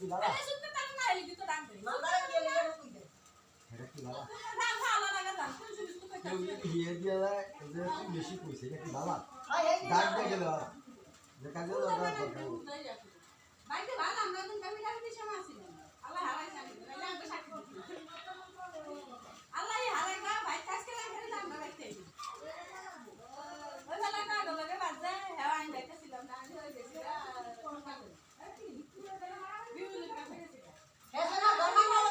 বাবা আরে সুন্দর তার না হইলে কি তো ডাক দেই মালদারে গেলে গেলে কই দে এটা কি বাবা না ভালো লাগে জান কোন জিনিস তো কইতা হিয়ে দিয়া যে বেশি কইছে এটা কি বাবা হয় এই ডাক দিয়ে গেল বাবা যে কাজে দরকার বাইতে ভালো আমরা তো কবি ডাক দিছি মাসি আল্লাহ হারাই জানি নাইলে আমি সাথে আল্লাহ হারাই না ভাই কাজ করে ঘরে যান না রাখতে ওই বেলা না গলগে বাজে হেওয়া আইন দেখছিলাম না আমি ওই গেছি কোন কাজ বিউলির কাছে গেছি এসনা গরমা ভালো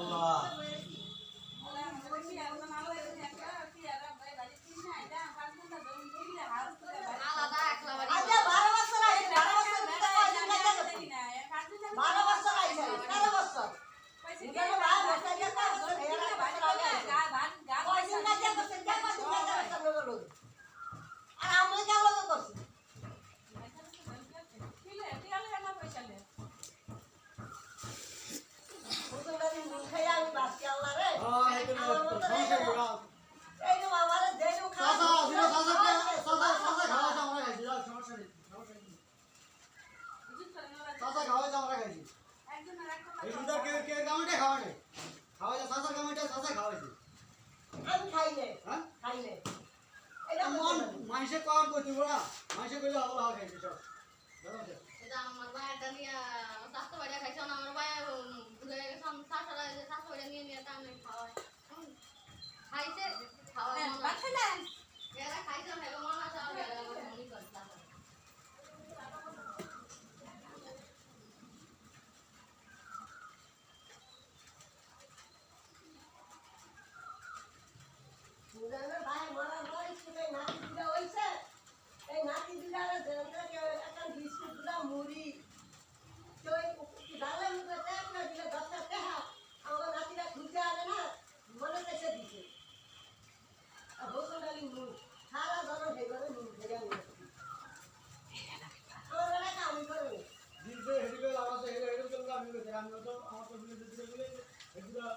Allah মানুষে কম করতে বলা মানুষে কইলে হলো হওয়া খাইছে সব এটা আমার ভাই ডালিয়া স্বাস্থ্য বাড়া খাইছে না আমার ভাই ভুলে গেছে সাসারা যে স্বাস্থ্য বাড়া নিয়ে নিয়ে টানে খাওয়ায় খাইছে খাওয়ায় বাচ্চালেন এরা খাইছে না এরা মন আছে আর এরা মনি করে সাসা মুদানা ভাই মারা ভাই ছিলে নাতি দিলা হইছে এই নাতি দিলারে দেনটা কে একটা বিস্কুট দিলা মুড়ি কই ডালে মুদে টাকা না দিলে 10 টাকা আমার নাতিরা খুঁজে আনে না মনে কেসে দিছে আর বসন ডালি মুড়ি সারা ধরো হেগরে মুড়ি ভেজা নিয়ে আমার না কাম করে দিছে হেডিবে আমাদের হেডে চললো আমি তো আমার তো বিলে দিতে বলে হেডিবা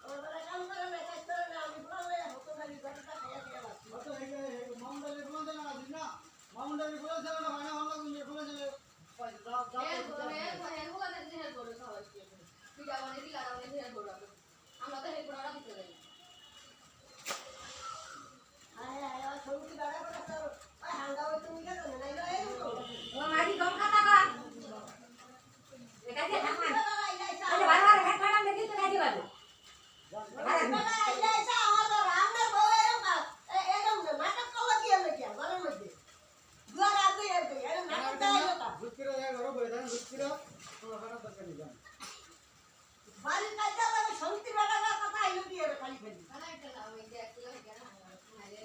ওরা কাম করে না কাজ করে না আমি বললে হতো গালি গটটা খাইয়া খাইয়া বাকি হতো হেগে মামুন্ডারে বলতে না দিন না মামুন্ডারে বলেছে না হয় না হল্লা গুঞ্জে বলেছে আমরা তো হেড করা দিতে যাই আয় আয় সৌকি দাঁড়া করে তো ওই হাঙ্গা ওই তুমি কেন নাই রে ও মারি গম খাতা কা এটা কি থাকমান আরে বারবার হেড কাটা দেখি তো কাটি বাজে আরে বলা আইলাইছা আমার তো রান্নার বউ এরকম এরকম নাটক করলা কি হবে কি ঘরের মধ্যে দুয়ার আগে এরকম এরকম নাটক দেয় না বুঝকিরা যায় ঘরে বই দেন বুঝকিরা তোমার ঘরে দরকার নেই জান বাড়ি কাজে লাগে সৌকি বেড়াটা কথা আইলো কি এর খালি খালি খানা এটা না ওই যে একটু হয়ে গেল নাইলে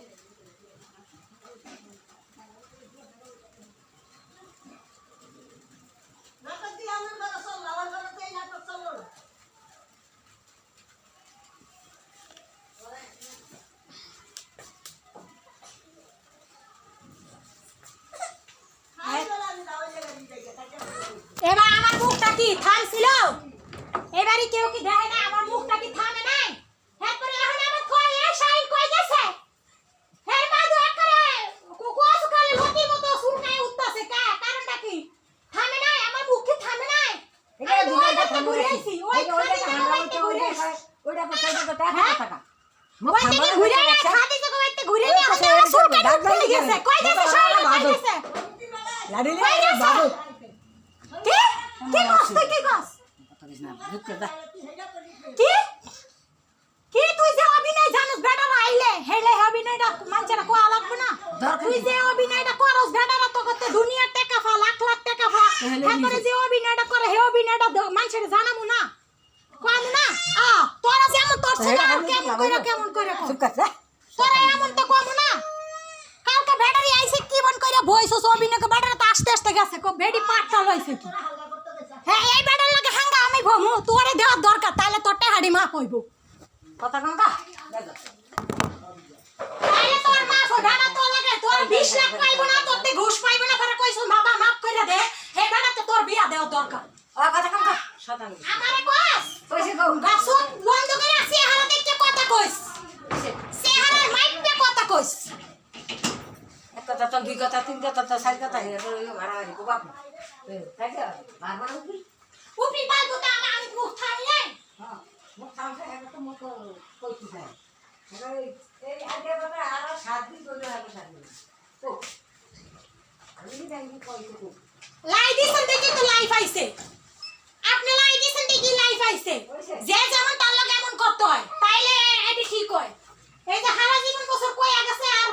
নাটক দিয়ে আমার বড় সব লাওয়ার করতে এই নাটক চলো না আই বলা আমি দাও জায়গা দিয়ে যাই কাজে এবার আমার মুখটা কি থামছিল এবারে কেউ কি দেখে না আমার মুখটা কি থামে নাই এরপরে এখন আমার কই এ শাইন কই গেছে হের মাদু একরে কুকুয়াস কালে লতি মতো সুরকায় উঠতাছে কারণটা কি থামে নাই আমার মুখ কি থামে নাই এটা দুইটা থামে ঘুরেছি ওই খাদি জায়গাতে ঘুরে ওইটা তো টাকা টাকা ওই দিকে ঘুরে না খাদি জায়গাতে ঘুরে নিয়ে আসলে আমার সুরকায় উঠে গেছে কই গেছে শাইন কই গেছে লাড়িলে কই গেছে বাবু কি কস তুই কি কস না দুঃখ দা কি কি তুই যে অভিনয় জানিস বেটারা আইলে হেলে অভিনয়টা মানুষেরা কোয়া লাগবে না তুই যে অভিনয়টা করস বেটারা তো করতে দুনিয়ার টাকা ফা লাখ লাখ টাকা ফা তারপরে যে অভিনয়টা করে হে অভিনয়টা মানুষেরা জানামু না কোয়ামু না তোরা যেমন তোর ছেলে আর কেমন করে চুপ কর তোরা এমন তো কোয়ামু না কালকে ব্যাটারি আইছে কি বন কইরা বইছস অভিনয়কে ব্যাটারি তো আস্তে আস্তে গেছে কো বেডি পাটটা লইছে কি তোরা হাল্লা করতে গেছে হ্যাঁ এই ব্যাটার লাগে হাঙ্গা আমি ভমু তোরে দেওয়ার দরকার তাইলে তোর টেহাড়ি মা কইব কথা কঙ্কা তাইলে তোর মা ফোড়াটা তো লাগে তোর 20 লাখ পাইবো না তোরতে ঘুষ পাইবো না পরে কইছস বাবা মাফ কইরা দে হে ব্যাটাতে তোর বিয়া দেওয়ার দরকার ও কথা কঙ্কা শতান আমারে কস কইছে গো গাছুন বন্ধ করে আসি হারা দেখতে কথা কইস সে হারা মাইপে কথা কইস এক কথা তো দুই কথা তিন কথা তো চার কথা হে তো মারামারি কো বাপ তাই তো মারবার উঠবি উপরি পালবো তো আমি মুখ থামলে হ্যাঁ মুখ থামছে এটা তো মুখ কইতে চাই এই আগে কথা আর 7 দিন ধরে হবে 7 দিন তো আমি দেখি কইতে তো লাই দিছেন দেখি তো লাইফ আইছে আপনি লাই দিছেন দেখি লাইফ আইছে যে যেমন তার লাগে এমন করতে হয় তাইলে এটি ঠিক হয় এই যে হারা জীবন বছর কইয়া গেছে আর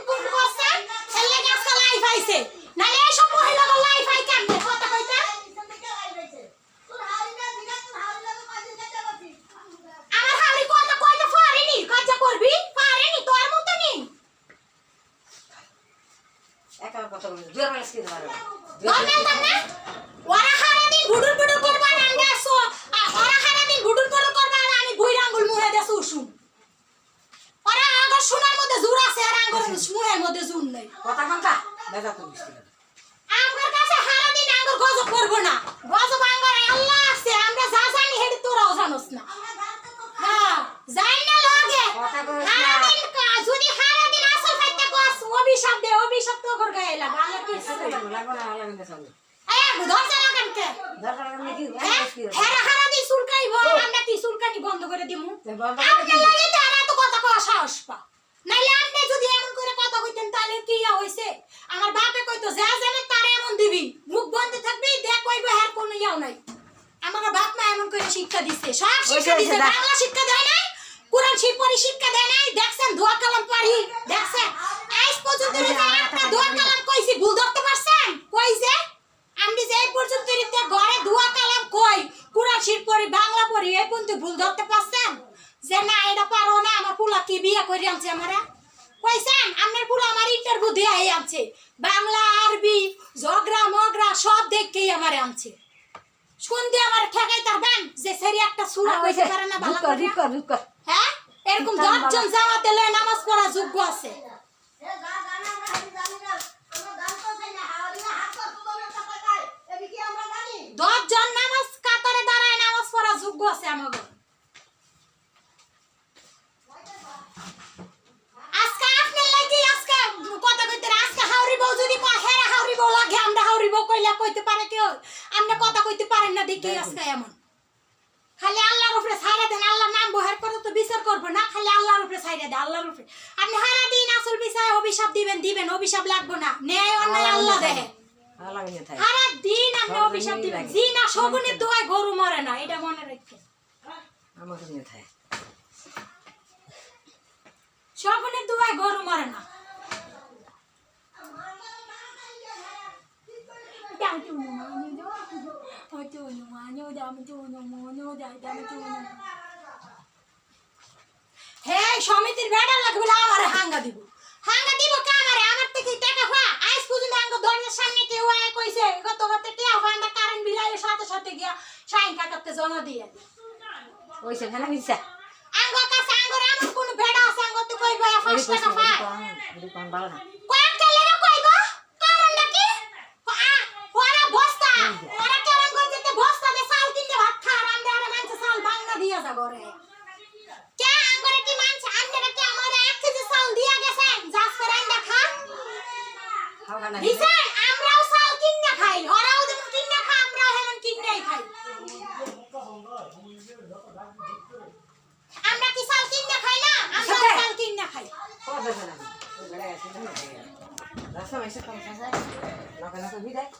ফুন করছে এর লাগে আজকে লাইফ আইছে নালে এই সব মহিলার লাইফ আই কেমনে কথা কইতা পিছন থেকে আইছে তোর হারিনা দিনা তোর হারিনা তো পাঁচিল কাটা বাকি আমার হালি কথা কইতে পারিনি কাজা করবি পারিনি তোর মত নি একা কথা বলে জোর মারছ কি ধরে গমেন না ওরা হারা দিন বুডুর করবা না দেছো ওরা হারা দিন বুডুর করবা না আমি বুইরা আঙ্গুল মুহে দেছো শুন ওরা আগর শোনার মধ্যে জোর আছে আর আঙ্গুল মুহের মধ্যে জোর নাই কথা কঙ্কা দাদা তো মিষ্টি আমার কাছে হারা দিন আঙ্গুল গজব করব না গজব আঙ্গুল আল্লাহ আছে আমরা যা জানি হেডি তোরাও জানোস না হ্যাঁ যাই না লাগে কথা কইছ না হারা দিন যদি হারা দিন আসল ফাইতে কস অভিশাপ তো কর গায়ে লাগা আল্লাহ কি লাগো না লাগো না চলে ধরছে লাগান কে দাদা আমি কি হেরা হারা দি সুলকাই বল আমরা কি সুলকানি বন্ধ করে দিমু বন্ধ আপনি লাগে তারা তো কথা কওয়া সাহস পা নাইলে আপনি যদি এমন করে কথা কইতেন তাহলে কি হইছে আমার বাপে কইতো যা জানে তারে এমন দিবি মুখ বন্ধ থাকবি দেখ কইবো হের কোনো ইয়াও নাই আমার বাপ মা এমন করে শিক্ষা দিছে সব শিক্ষা দিছে বাংলা শিক্ষা দেয় নাই কোরআন পড়ি শিক্ষা দেয় নাই দেখছেন দোয়া কালাম পারি দেখছেন আজ পর্যন্ত একটা দোয়া কালাম কইছি ভুল ধরতে পারছেন কইছে আমি যে এই পর্যন্ত রিতে ঘরে দোয়া কালাম কই কোরআন পড়ি বাংলা পড়ি এই পর্যন্ত ভুল ধরতে পারছেন যে না এটা পারো না আমার পুলা কি বিয়ে করে আনছে আমারে কইছেন আমার পুলা আমার ইন্টারভিউ দিয়ে আনছে বাংলা আরবি ঝগড়া মগরা সব দেখেই আমারে আনছে শুনতে আমার ঠেকাই তারবেন যে সেরি একটা সূরা কইতে পারে না ভালো করে রুক হ্যাঁ এরকম 10 জন জামাতে লয়ে নামাজ পড়া যোগ্য আছে এ যা জানা আমরা হারি জানি না আমরা গান তো চাই না হারিনা হাত তো তোমরা কথা কয় এদি কি আমরা জানি 10 জন নামাজ কাতারে দাঁড়ায় নামাজ পড়া যোগ্য আছে আমাগো আজকে আপনার লাগি আজকে কথা কইতে আজকে হাওরি বউ যদি হেরা হাওরি বউ লাগে আমরা হাওরি বউ কইলা কইতে পারে কেউ আমরা কথা কইতে পারেন না দেখি আজকে এমন খালি আল্লাহর উপরে ছাইরা দেন আল্লাহর নাম বহার করে তো বিচার করব না খালি আল্লাহর উপরে ছাইরা দেন আল্লাহর উপরে আপনি হারা দিন আসল বিষয় অভিশাপ দিবেন অভিশাপ লাগবে না ন্যায় অন্যায় আল্লাহ দেয় আলাদা নিয়ে থাকে সারা দিন আপনি অভিশাপ দিবেন জি না শগুনের দোয়ায় গরু মরে না এটা মনে রাখবেন আমাকে নিয়ে থাকে শগুনের দোয়ায় গরু মরে না হে সমিতির বেড়া লাগবে না আমারে হাঙ্গা দিব কামারে আমার থেকে টাকা পা আজ পর্যন্ত আঙ্গ দরজার সামনে কেউ আয় কইছে কত কত টাকা পান্ডা কারেন্ট বিলাইয়ের সাথে গিয়া শাইন কাকাতে জমা দিয়ে ওইসে ফেলা নিছে আঙ্গ কাছে আঙ্গর এমন কোন বেড়া আছে আঙ্গ তো কইবা 5 টাকা পায় দোকান ভালো না কয়েকটা লেগে কইবা কারণটা কি ওরা বস্তা ওরা কেমন করতে বস্তা দে চাল কিনতে ভাত খা আর আমরা আর মানছে চাল বাংলা দিয়া যা ঘরে কে আঙ্গরে কি মানছে আমরা কি আমারে 1 কেজি চাল দিয়া গেছেন জাস করে আইন্দা খা খাওয়া না দিছেন আমরাও চাল কিনা খাই ওরাও যেমন কিনা খা আমরাও হেমন কিনাই খাই আমরা কি চাল কিনা খাই না আমরা চাল কিনা খাই কথা না ওই বেড়া আছে না রাস্তা এসে কম আছে না কেন তো বিদায়